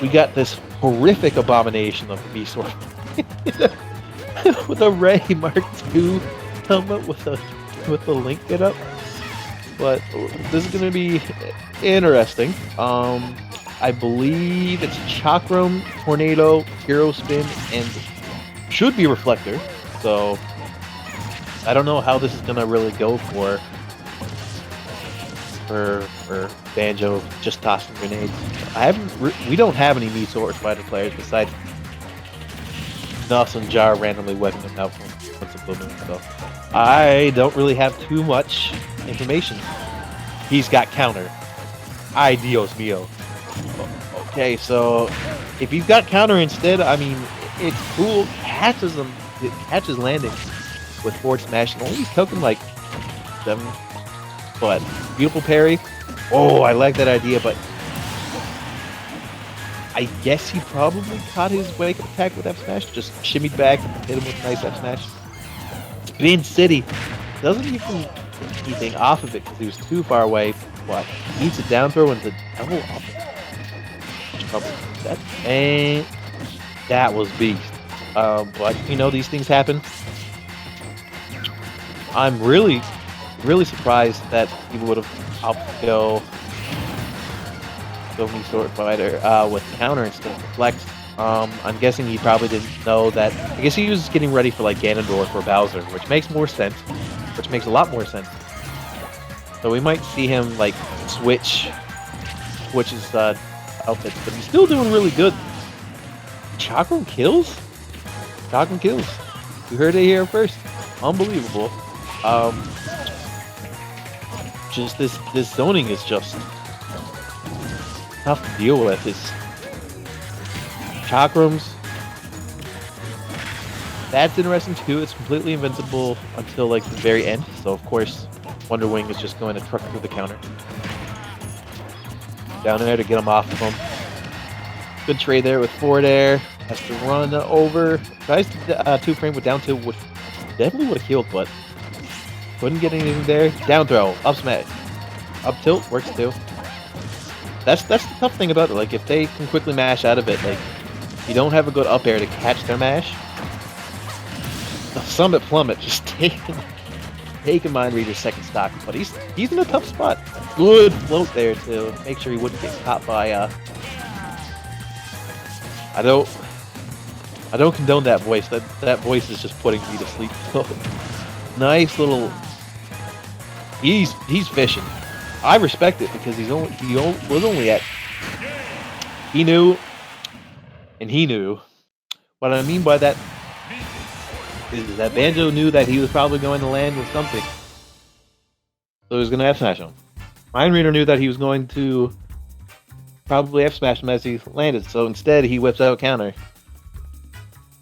we got this horrific abomination of a sword with a Ray Mark II helmet with the link get up. But this is going to be interesting. I believe it's Chakram, Tornado, Hero Spin, and should be Reflector. So I don't know how this is going to really go for Banjo just tossing grenades. We don't have any Mii Swordfighter players besides Nuss and Jar randomly whipping them out from once a blue moon. So I don't really have too much information. He's got counter. Ay Dios mío. Okay, so if you've got counter instead, I mean, it's cool. Catches them, it catches landing with forward smash. Only he's token like 7. But beautiful parry. Oh, I like that idea, but I guess he probably caught his wake up attack with F smash. Just shimmied back, hit him with a nice F smash. Spin City doesn't even get anything off of it because he was too far away. What? Needs a down throw into double up. And that was beast. But you know, these things happen. I'm really surprised that he would have opted to go Mii Swordfighter with counter instead of deflect. I'm guessing he probably didn't know that. I guess he was getting ready for like Ganondorf or Bowser, which makes more sense. Which makes a lot more sense. So we might see him like switch his outfits, but he's still doing really good. Chakram kills? Chakram kills. You heard it here first. Unbelievable. Just this zoning is just tough to deal with. His Chakrams. That's interesting too. It's completely invincible until like the very end. So of course, Wonder Wing is just going to truck through the counter. Down there to get him off of him. Good trade there with forward air. Has to run over. Tries to 2-frame with down tilt, which definitely would have killed, but couldn't get anything there. Down throw, up smash, up tilt works too. That's the tough thing about it. Like if they can quickly mash out of it, like you don't have a good up air to catch their mash. The Summit Plummet just taking MindReader's second stock, but he's in a tough spot. Good float there to make sure he wouldn't get caught by I don't condone that voice. That voice is just putting me to sleep. Nice little. He's fishing. I respect it because he was only at. He knew, and he knew. What I mean by that is that Banjo knew that he was probably going to land with something, so he was going to F smash him. MindReader knew that he was going to probably F smash him as he landed, so instead he whips out counter.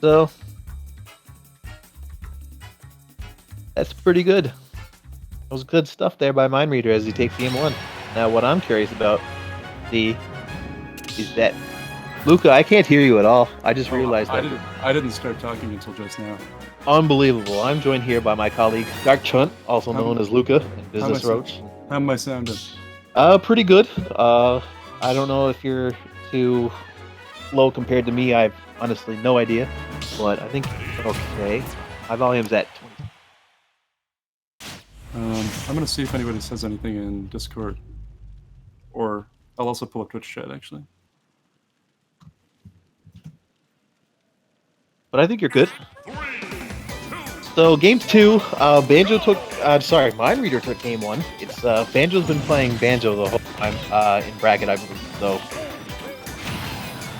So that's pretty good. That was good stuff there by MindReader as he takes game 1. Now what I'm curious about is that Luca, I can't hear you at all. I just realized that. I didn't start talking until just now. Unbelievable. I'm joined here by my colleague Dark Chunt, also known as Luca and Business Roach. How am I sounding? Pretty good. I don't know if you're too low compared to me. I've honestly no idea, but I think okay. My volume's at 20. I'm gonna see if anybody says anything in Discord, or I'll also pull up Twitch chat actually. But I think you're good. So game 2, Banjo took. MindReader took game 1. It's Banjo's been playing Banjo the whole time in bracket, I believe. So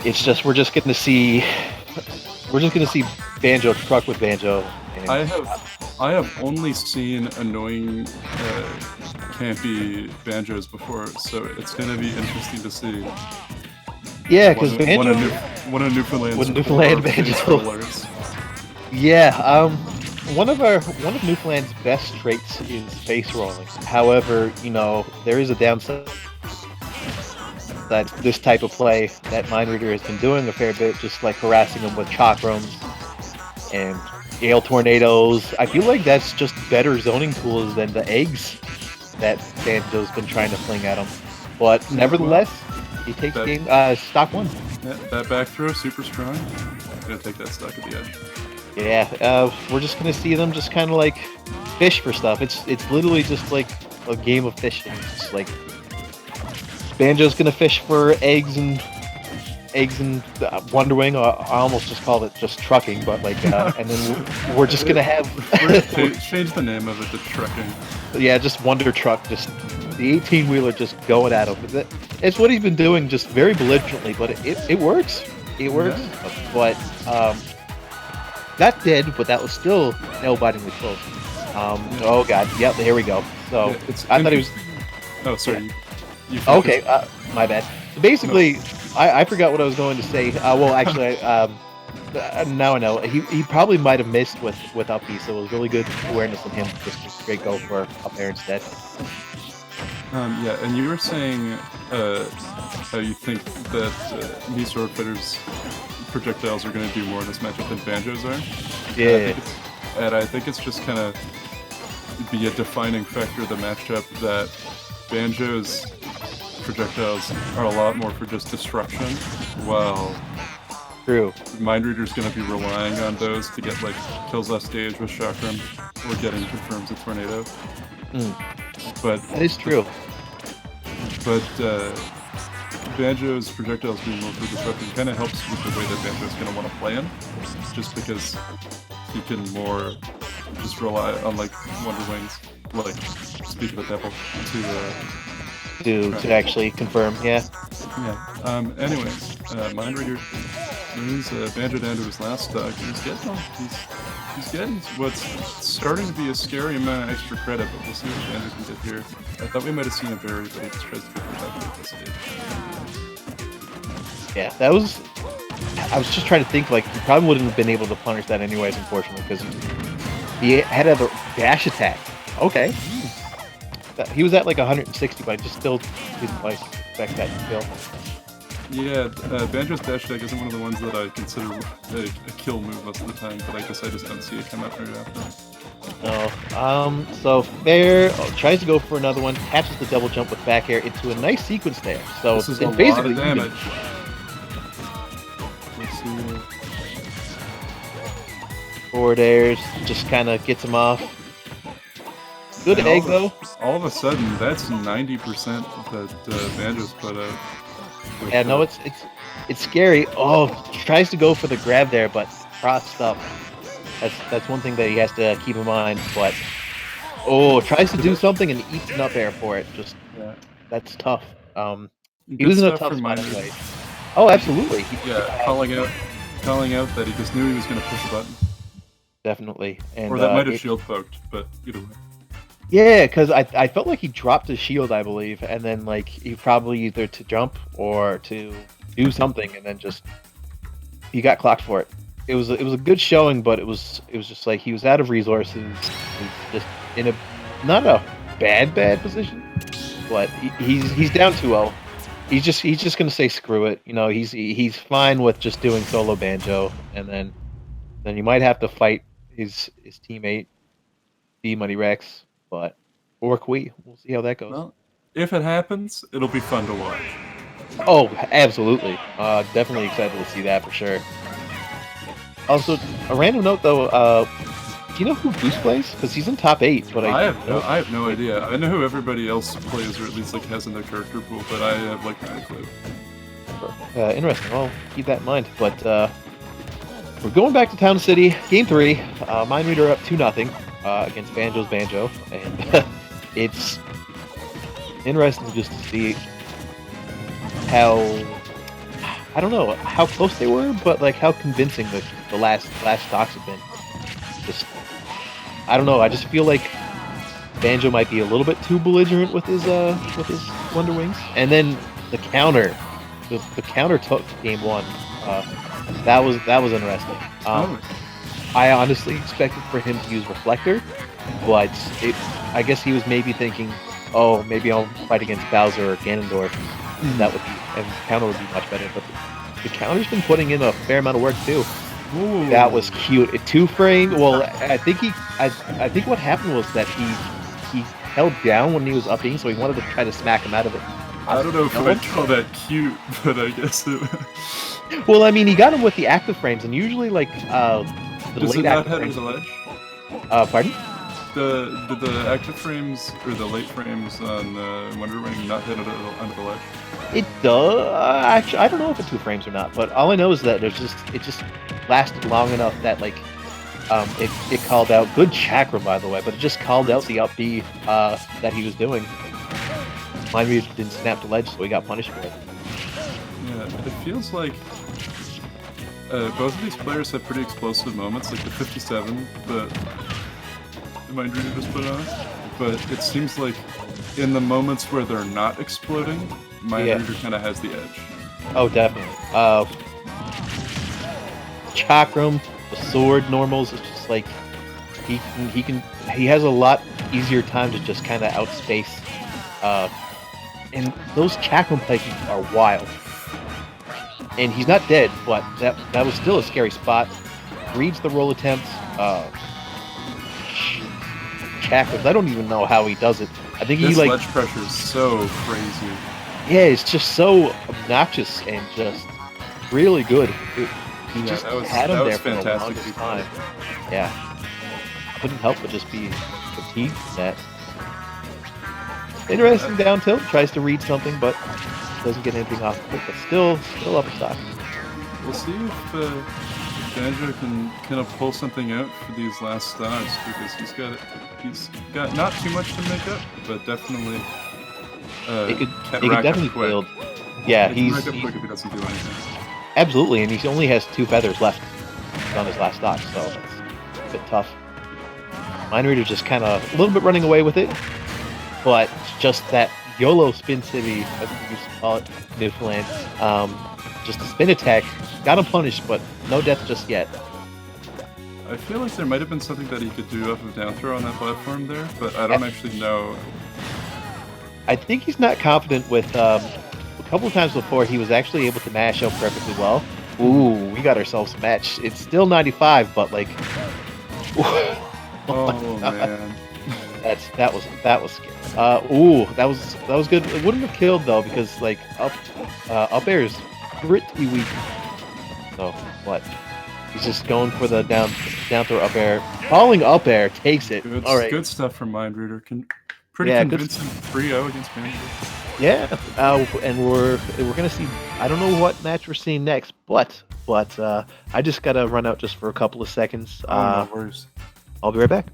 it's just we're just gonna see Banjo truck with Banjo. And I have only seen annoying campy Banjos before, so it's gonna be interesting to see. Yeah, because Banjo. One of Newfoundland's Newfoundland Banjo. Yeah, one of Newfoundland's best traits is face rolling. However, you know, there is a downside that this type of play that MindReader has been doing a fair bit, just like harassing them with chakrams and gale tornadoes. I feel like that's just better zoning tools than the eggs that Banjo's been trying to fling at him. But nevertheless, he takes game stock 1. That back throw, super strong. Gonna take that stock at the edge. Yeah, we're just gonna see them just kind of like fish for stuff. It's literally just like a game of fishing. It's like Banjo's gonna fish for eggs and Wonder Wing. I almost just called it just trucking, but like, and then we're just gonna have change the name of it to trucking. Yeah, just Wonder Truck, just the 18-wheeler just going at him. It's what he's been doing, just very belligerently, but it works. It works, yeah. But that did, but that was still nail-bitingly close. Oh god, yep, here we go. So yeah, I thought he was. Oh, sorry. You okay, my bad. So basically, no. I forgot what I was going to say. Well, actually, now I know. He probably might have missed with up B, so it was really good awareness of him just to straight go for up air instead. Yeah, and you were saying how you think that me Swordfighter's projectiles are going to do more in this matchup than Banjo's are. Yeah. And I think it's just kind of be a defining factor of the matchup that Banjo's projectiles are a lot more for just destruction, while True. MindReader's going to be relying on those to get like kills off stage with Chakram or getting confirms a tornado. But that is true. But Banjo's projectiles being more for disruption kind of helps with the way that Banjo's going to want to play him, just because he can more just rely on like Wonder Wings, like speak of the devil, to actually confirm. Yeah. Yeah. Anyways, MindReader brings Banjo down to his last stock. He's getting what's starting to be a scary amount of extra credit, but we'll see what Banjo can get here. I thought we might have seen a berry, but he just tries to get protected at this stage. Yeah, that was. I was just trying to think, like, he probably wouldn't have been able to punish that anyways, unfortunately, because he had a dash attack. Okay. He was at like 160, but I just still didn't like expect that kill. Yeah, Banjo's dash attack isn't one of the ones that I consider a kill move most of the time, but I guess I just don't see it come out right after. No. So Fair tries to go for another one, catches the double jump with back air into a nice sequence there. So this is a lot of damage. Let's see. Forward airs, just kind of gets him off. Good and egg though. All of a sudden, that's 90% that Banjo's put out. Yeah, no, it's scary. Oh, tries to go for the grab there, but crossed up. That's one thing that he has to keep in mind. But tries to do something and eats an up air for it. Just that's tough. He was in a tough spot anyway. Oh, absolutely. Calling out that he just knew he was going to push a button. Definitely. And, or that might have shield poked, but either way. Yeah, because I felt like he dropped his shield, I believe, and then like he probably either to jump or to do something, and then just he got clocked for it. It was a good showing, but it was just like he was out of resources. He was just in a not a bad position, but he's down 2-0. He's just gonna say screw it. You know, he's fine with just doing solo Banjo, and then you might have to fight his teammate B Money Rex. But or Kui, we'll see how that goes. Well, if it happens, it'll be fun to watch. Oh, absolutely. Definitely excited to see that for sure. Also, a random note though, do you know who Goose plays? Because he's in top 8, but I have no idea. I know who everybody else plays, or at least like has in their character pool, but I have like no clue. Interesting. I'll keep that in mind. But we're going back to Town City, Game 3. MindReader up 2-0. Against Banjo's Banjo, and it's interesting just to see how I don't know how close they were, but like how convincing the last stocks have been. Just I don't know. I just feel like Banjo might be a little bit too belligerent with his Wonder Wings, and then the counter took game 1. That was interesting. I honestly expected for him to use Reflector, but I guess he was maybe thinking, oh, maybe I'll fight against Bowser or Ganondorf. That would be, and counter would be much better. But the counter's been putting in a fair amount of work too. Ooh. That was cute. A 2-frame. Well, I think what happened was that he held down when he was upping, so he wanted to try to smack him out of it. I don't know if I'd call that cute, but I guess it... Well, I mean, he got him with the active frames, and usually, like, the Does it late not active head frames... over the ledge? Pardon? Did the active frames, or the late frames on Wonder Wing not hit under the ledge? It does. Actually, I don't know if it's 2 frames or not, but all I know is that it just lasted long enough that, like, it called out... Good chakram, by the way, but it just called out the up B that he was doing. MindReader didn't snap the ledge, so he got punished for it. Yeah, it feels like both of these players have pretty explosive moments, like the 57 that MindReader just put on. But it seems like in the moments where they're not exploding, MindReader kind of has the edge. Oh, definitely. Chakram, the sword normals, it's just like he has a lot easier time to just kind of outspace. And those chakram pikes are wild. And he's not dead, but that was still a scary spot. Reads the roll attempts. Chakrams. I don't even know how he does it. I think this he ledge pressure is so crazy. Yeah, it's just so obnoxious and just really good. He just had him there for the longest time. Yeah, couldn't help but just be fatigued with that. Interesting down tilt. Tries to read something, but doesn't get anything off of it. But still up a stock. We'll see if Banjo can kind of pull something out for these last stocks, because he's got not too much to make up, but definitely it could definitely build. Yeah, he's rack up quick if he doesn't do anything. Absolutely, and he only has 2 feathers left on his last stock, so it's a bit tough. MindReader just kind of a little bit running away with it, but just that YOLO spin city, as we used to call it, Newfoundland, just a spin attack, got him punished, but no death just yet. I feel like there might have been something that he could do off of down throw on that platform there, but I don't actually know. I think he's not confident with, a couple of times before he was actually able to mash out perfectly well. Ooh, we got ourselves a match. It's still 95, but like... Oh man. That was scary. Ooh, that was good. It wouldn't have killed though, because like up air is pretty weak. So what? He's just going for the down throw up air. Falling up air takes it. All right. Good stuff from MindReader. Pretty convincing 3-0 against Banjo. Yeah, and we're gonna see. I don't know what match we're seeing next, but I just gotta run out just for a couple of seconds. No worries. I'll be right back.